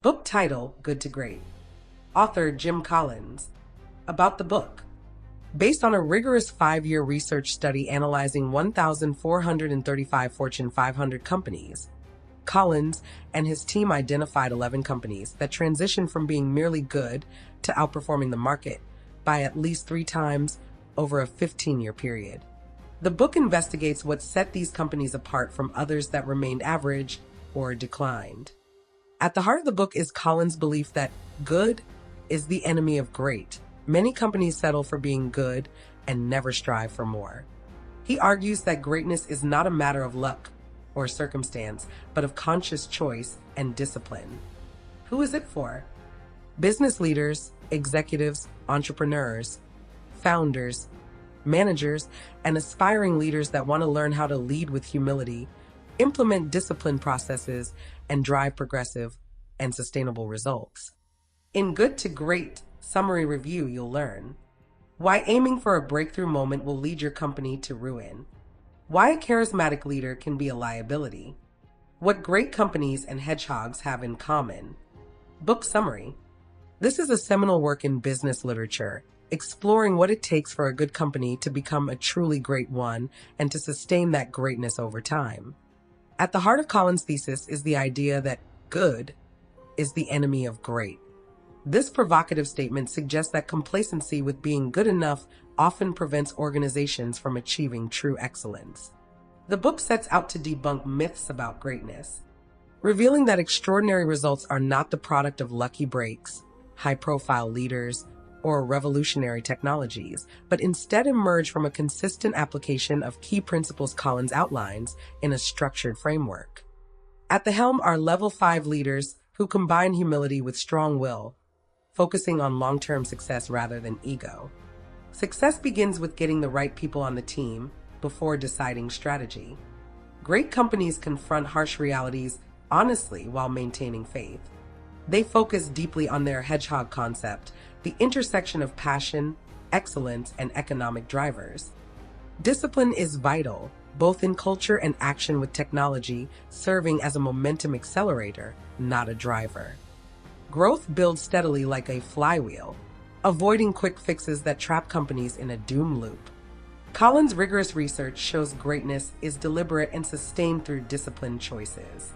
Book title, Good to Great. Author, Jim Collins. About the book. Based on a rigorous 5-year research study analyzing 1,435 Fortune 500 companies, Collins and his team identified 11 companies that transitioned from being merely good to outperforming the market by at least 3 times over a 15-year period. The book investigates what set these companies apart from others that remained average or declined. At the heart of the book is Collins' belief that good is the enemy of great. Many companies settle for being good and never strive for more. He argues that greatness is not a matter of luck or circumstance, but of conscious choice and discipline. Who is it for? Business leaders, executives, entrepreneurs, founders, managers, and aspiring leaders that want to learn how to lead with humility, implement disciplined processes, and drive progressive and sustainable results. In Good to Great summary review, you'll learn why aiming for a breakthrough moment will lead your company to ruin, why a charismatic leader can be a liability, what great companies and hedgehogs have in common. Book summary. This is a seminal work in business literature, exploring what it takes for a good company to become a truly great one and to sustain that greatness over time. At the heart of Collins' thesis is the idea that good is the enemy of great. This provocative statement suggests that complacency with being good enough often prevents organizations from achieving true excellence. The book sets out to debunk myths about greatness, revealing that extraordinary results are not the product of lucky breaks, high-profile leaders, or revolutionary technologies, but instead emerge from a consistent application of key principles Collins outlines in a structured framework. At the helm are level 5 leaders who combine humility with strong will, focusing on long-term success rather than ego. Success begins with getting the right people on the team before deciding strategy. Great companies confront harsh realities honestly while maintaining faith. They focus deeply on their hedgehog concept, the intersection of passion, excellence, and economic drivers. Discipline is vital, both in culture and action, with technology serving as a momentum accelerator, not a driver. Growth builds steadily like a flywheel, avoiding quick fixes that trap companies in a doom loop. Collins' rigorous research shows greatness is deliberate and sustained through disciplined choices.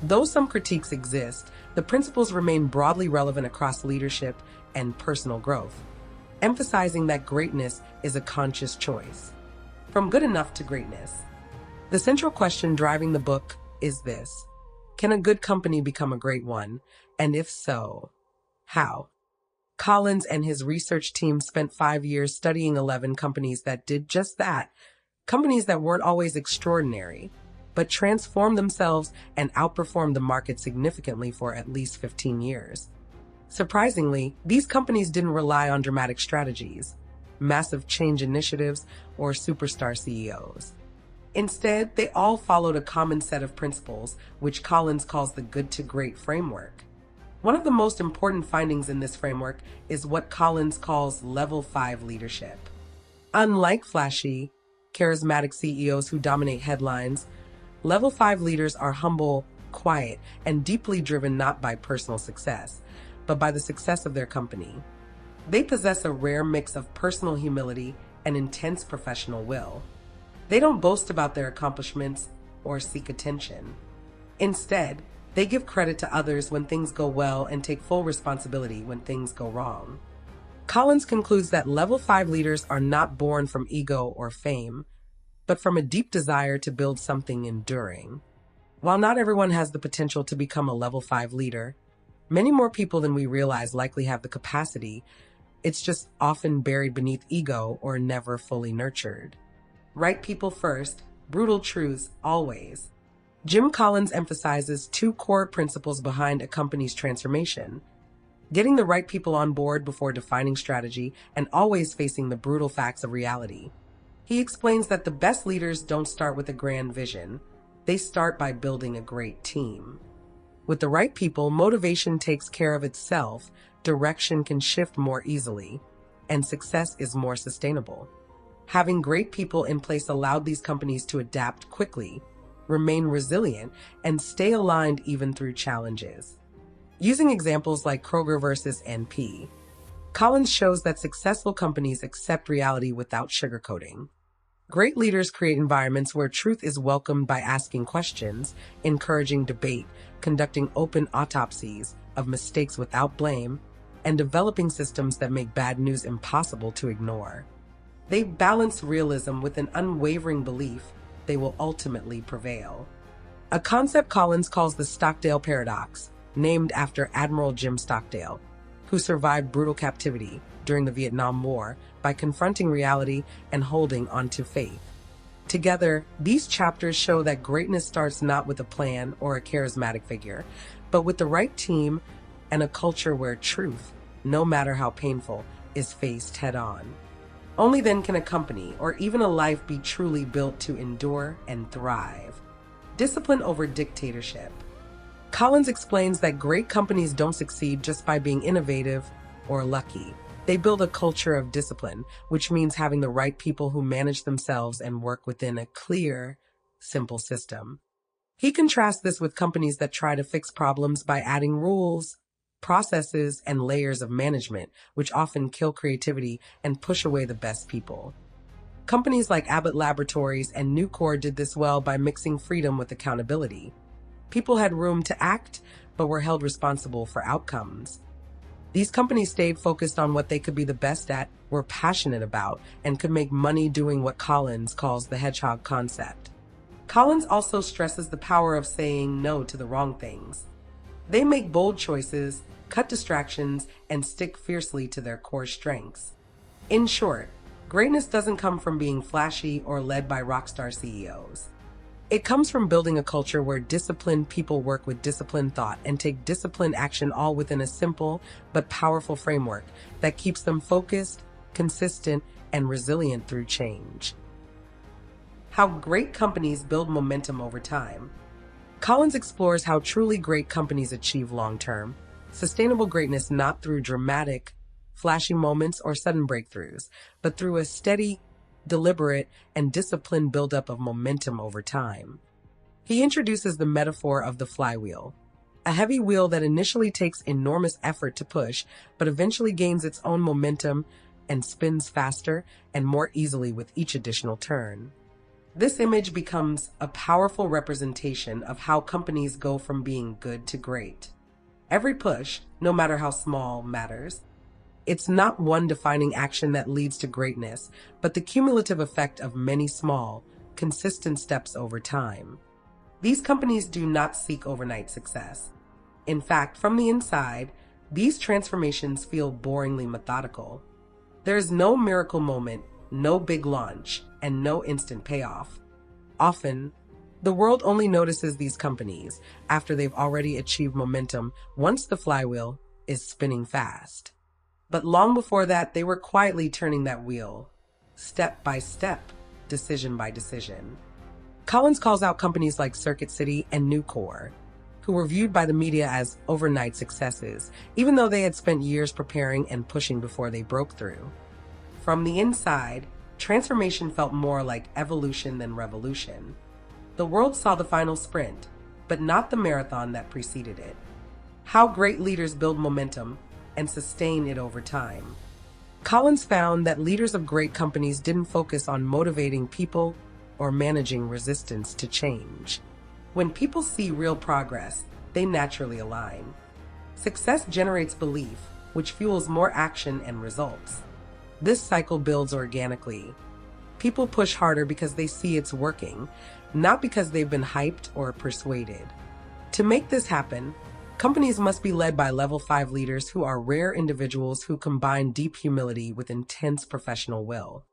Though some critiques exist, the principles remain broadly relevant across leadership and personal growth, emphasizing that greatness is a conscious choice. From good enough to greatness. The central question driving the book is this: can a good company become a great one? And if so, how? Collins and his research team spent 5 years studying 11 companies that did just that. Companies that weren't always extraordinary, but transformed themselves and outperformed the market significantly for at least 15 years. Surprisingly, these companies didn't rely on dramatic strategies, massive change initiatives, or superstar CEOs. Instead, they all followed a common set of principles, which Collins calls the Good to Great framework. One of the most important findings in this framework is what Collins calls level 5 leadership. Unlike flashy, charismatic CEOs who dominate headlines, level 5 leaders are humble, quiet, and deeply driven not by personal success, but by the success of their company. They possess a rare mix of personal humility and intense professional will. They don't boast about their accomplishments or seek attention. Instead, they give credit to others when things go well and take full responsibility when things go wrong. Collins concludes that level 5 leaders are not born from ego or fame, but from a deep desire to build something enduring. While not everyone has the potential to become a level 5 leader, many more people than we realize likely have the capacity. It's just often buried beneath ego or never fully nurtured. Right people first, brutal truths always. Jim Collins emphasizes 2 core principles behind a company's transformation: getting the right people on board before defining strategy, and always facing the brutal facts of reality. He explains that the best leaders don't start with a grand vision. They start by building a great team. With the right people, motivation takes care of itself, direction can shift more easily, and success is more sustainable. Having great people in place allowed these companies to adapt quickly, remain resilient, and stay aligned even through challenges. Using examples like Kroger versus NP, Collins shows that successful companies accept reality without sugarcoating. Great leaders create environments where truth is welcomed by asking questions, encouraging debate, conducting open autopsies of mistakes without blame, and developing systems that make bad news impossible to ignore. They balance realism with an unwavering belief they will ultimately prevail. A concept Collins calls the Stockdale paradox, named after Admiral Jim Stockdale, who survived brutal captivity during the Vietnam War by confronting reality and holding on to faith. Together, these chapters show that greatness starts not with a plan or a charismatic figure, but with the right team and a culture where truth, no matter how painful, is faced head-on. Only then can a company or even a life be truly built to endure and thrive. Discipline over dictatorship. Collins explains that great companies don't succeed just by being innovative or lucky. They build a culture of discipline, which means having the right people who manage themselves and work within a clear, simple system. He contrasts this with companies that try to fix problems by adding rules, processes, and layers of management, which often kill creativity and push away the best people. Companies like Abbott Laboratories and Nucor did this well by mixing freedom with accountability. People had room to act, but were held responsible for outcomes. These companies stayed focused on what they could be the best at, were passionate about, and could make money doing what Collins calls the hedgehog concept. Collins also stresses the power of saying no to the wrong things. They make bold choices, cut distractions, and stick fiercely to their core strengths. In short, greatness doesn't come from being flashy or led by rockstar CEOs. It comes from building a culture where disciplined people work with disciplined thought and take disciplined action, all within a simple but powerful framework that keeps them focused, consistent, and resilient through change. How great companies build momentum over time. Collins explores how truly great companies achieve long-term, sustainable greatness not through dramatic, flashy moments or sudden breakthroughs, but through a steady, deliberate, and disciplined buildup of momentum over time. He introduces the metaphor of the flywheel, a heavy wheel that initially takes enormous effort to push, but eventually gains its own momentum and spins faster and more easily with each additional turn. This image becomes a powerful representation of how companies go from being good to great. Every push, no matter how small, matters. It's not one defining action that leads to greatness, but the cumulative effect of many small, consistent steps over time. These companies do not seek overnight success. In fact, from the inside, these transformations feel boringly methodical. There is no miracle moment, no big launch, and no instant payoff. Often, the world only notices these companies after they've already achieved momentum once the flywheel is spinning fast. But long before that, they were quietly turning that wheel, step by step, decision by decision. Collins calls out companies like Circuit City and Nucor, who were viewed by the media as overnight successes, even though they had spent years preparing and pushing before they broke through. From the inside, transformation felt more like evolution than revolution. The world saw the final sprint, but not the marathon that preceded it. How great leaders build momentum and sustain it over time. Collins found that leaders of great companies didn't focus on motivating people or managing resistance to change. When people see real progress, they naturally align. Success generates belief, which fuels more action and results. This cycle builds organically. People push harder because they see it's working, not because they've been hyped or persuaded. To make this happen, companies must be led by level 5 leaders who are rare individuals who combine deep humility with intense professional will.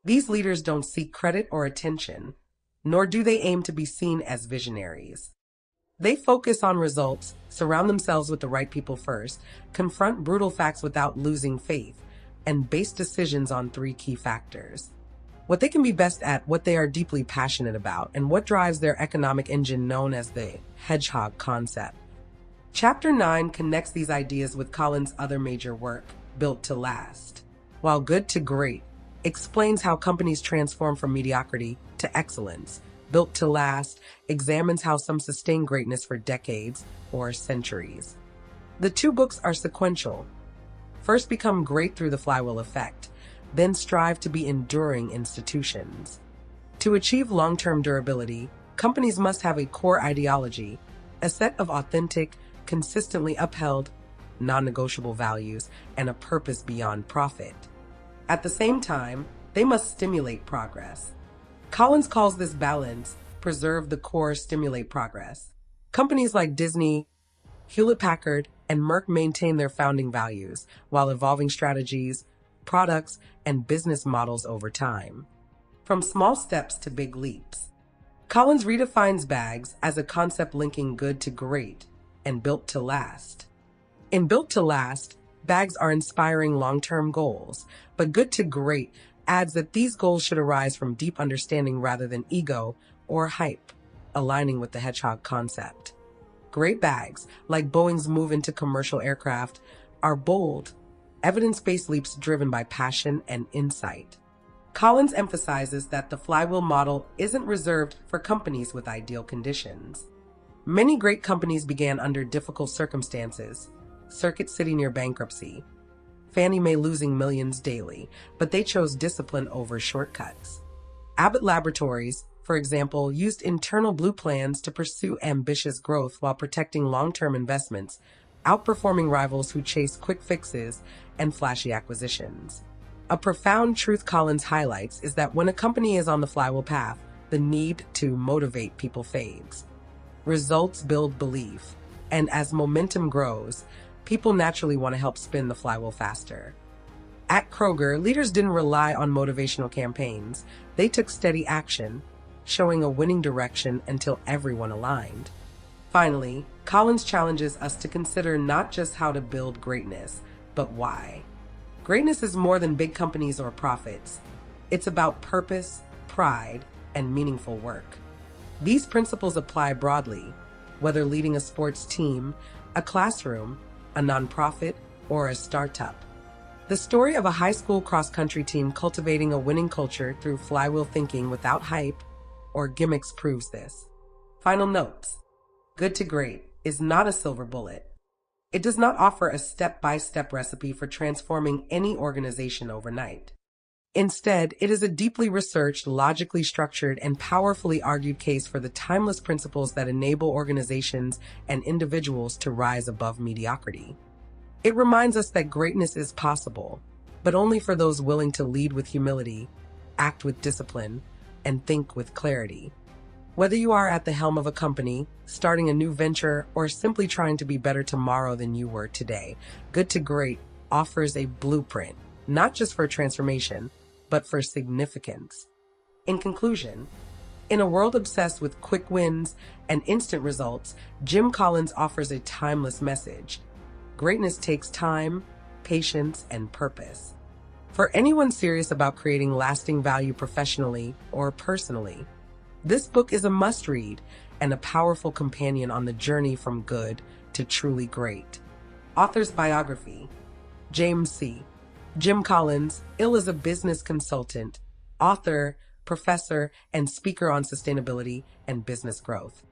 These leaders don't seek credit or attention, nor do they aim to be seen as visionaries. They focus on results, surround themselves with the right people first, confront brutal facts without losing faith, and base decisions on 3 key factors: what they can be best at, what they are deeply passionate about, and what drives their economic engine, known as the hedgehog concept. Chapter 9 connects these ideas with Collins' other major work, Built to Last. While Good to Great explains how companies transform from mediocrity to excellence, Built to Last examines how some sustain greatness for decades or centuries. The two books are sequential. First, become great through the flywheel effect, then strive to be enduring institutions. To achieve long-term durability, companies must have a core ideology, a set of authentic, consistently upheld, non-negotiable values, and a purpose beyond profit. At the same time, they must stimulate progress. Collins calls this balance, preserve the core, stimulate progress. Companies like Disney, Hewlett-Packard, and Merck maintain their founding values while evolving strategies, products, and business models over time. From small steps to big leaps. Collins redefines bags as a concept linking good to great and built to last. In Built to Last, bags are inspiring long-term goals, but Good to Great adds that these goals should arise from deep understanding rather than ego or hype, aligning with the hedgehog concept. Great bags, like Boeing's move into commercial aircraft, are bold, evidence-based leaps driven by passion and insight. Collins emphasizes that the flywheel model isn't reserved for companies with ideal conditions. Many great companies began under difficult circumstances, Circuit City near bankruptcy, Fannie Mae losing millions daily, but they chose discipline over shortcuts. Abbott Laboratories, for example, used internal blue plans to pursue ambitious growth while protecting long-term investments, outperforming rivals who chase quick fixes and flashy acquisitions. A profound truth Collins highlights is that when a company is on the flywheel path, the need to motivate people fades. Results build belief, and as momentum grows, people naturally want to help spin the flywheel faster. At Kroger, leaders didn't rely on motivational campaigns. They took steady action, showing a winning direction until everyone aligned. Finally, Collins challenges us to consider not just how to build greatness, but why. Greatness is more than big companies or profits. It's about purpose, pride, and meaningful work. These principles apply broadly, whether leading a sports team, a classroom, a nonprofit, or a startup. The story of a high school cross-country team cultivating a winning culture through flywheel thinking without hype or gimmicks proves this. Final notes. Good to Great is not a silver bullet. It does not offer a step-by-step recipe for transforming any organization overnight. Instead, it is a deeply researched, logically structured, and powerfully argued case for the timeless principles that enable organizations and individuals to rise above mediocrity. It reminds us that greatness is possible, but only for those willing to lead with humility, act with discipline, and think with clarity. Whether you are at the helm of a company, starting a new venture, or simply trying to be better tomorrow than you were today, Good to Great offers a blueprint, not just for transformation, but for significance. In conclusion, in a world obsessed with quick wins and instant results, Jim Collins offers a timeless message. Greatness takes time, patience, and purpose. For anyone serious about creating lasting value professionally or personally, this book is a must-read and a powerful companion on the journey from good to truly great. Author's biography. James C. Jim Collins, ill as a business consultant, author, professor, and speaker on sustainability and business growth.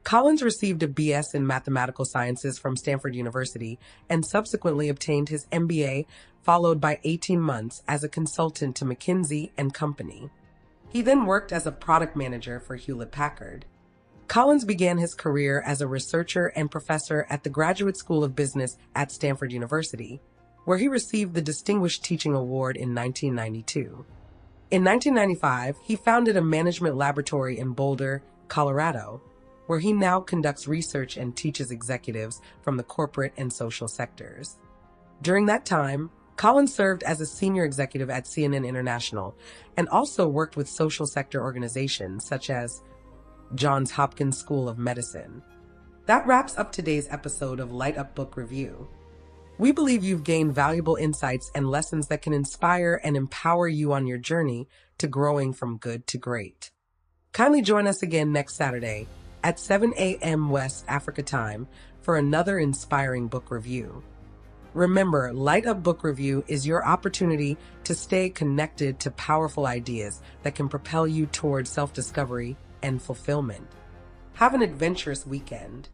Collins received a BS in mathematical sciences from Stanford University and subsequently obtained his MBA, followed by 18 months as a consultant to McKinsey & Company. He then worked as a product manager for Hewlett-Packard. Collins began his career as a researcher and professor at the Graduate School of Business at Stanford University, where he received the Distinguished Teaching Award in 1992. In 1995, he founded a management laboratory in Boulder, Colorado, where he now conducts research and teaches executives from the corporate and social sectors. During that time, Collins served as a senior executive at CNN International and also worked with social sector organizations such as Johns Hopkins School of Medicine. That wraps up today's episode of Light Up Book Review. We believe you've gained valuable insights and lessons that can inspire and empower you on your journey to growing from good to great. Kindly join us again next Saturday at 7 a.m. West Africa time for another inspiring book review. Remember, Light Up Book Review is your opportunity to stay connected to powerful ideas that can propel you toward self-discovery and fulfillment. Have an adventurous weekend.